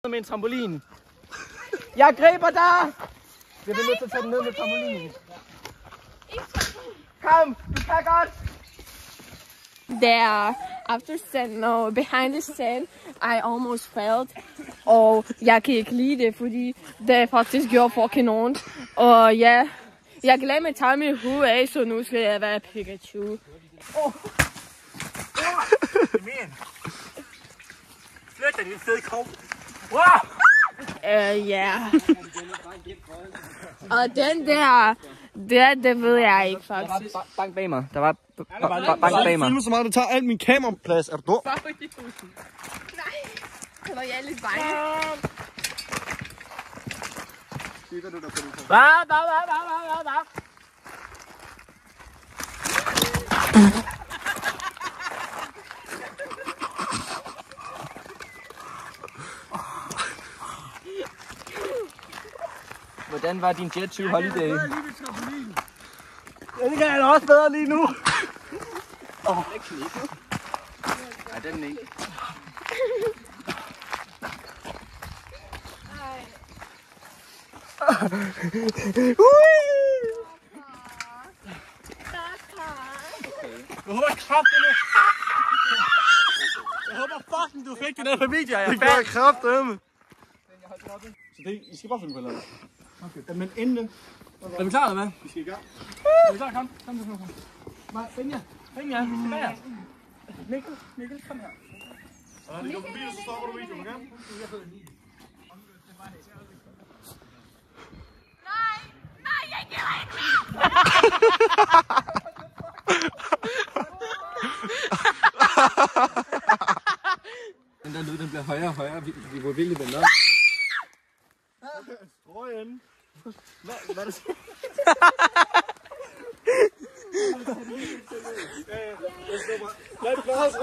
med en trampolin. Jeg griber dig! Jeg bliver nødt til at tage den ned med trampolinen. Kom, du kan godt! There, after stand, no, behind the stand, I almost failed. Og jeg kan ikke lide det, fordi det faktisk gjorde fucking ondt. Og ja, jeg glemte at tage mit hue af, så nu skal jeg være Pikachu. Kom ind! Flyt dig, din fede kov! Wow! Ja. Og den der, det ved jeg ikke faktisk. Der var bank bag mig. Der var bank bag mig. Filmer så meget, det tager alt min kameraplads. Er du dum? Nej, det var jeg lidt bange. Hvad? Hvordan var din Jet 2 Holiday? Ja, det kan jeg da også bedre lige nu. Nej, den ikke. Jeg håber kraftedeme. Jeg håber fucking du fik det der på video. Det gør kraftedeme. Så det, I skal bare finde på noget. Okay. Men inden. Er vi klar eller hvad? Vi skal i gang. Er vi klar? Kom. Nej, Benja, vi skal bag. Mikkel, kom her. Og når de går forbi, så stopper du videoen, okay? Nej, jeg gider ikke. Den der lyd, den bliver højere og højere. Vi må virkelig vende op. Strøgen. Hvad er det så? Lad det klare os,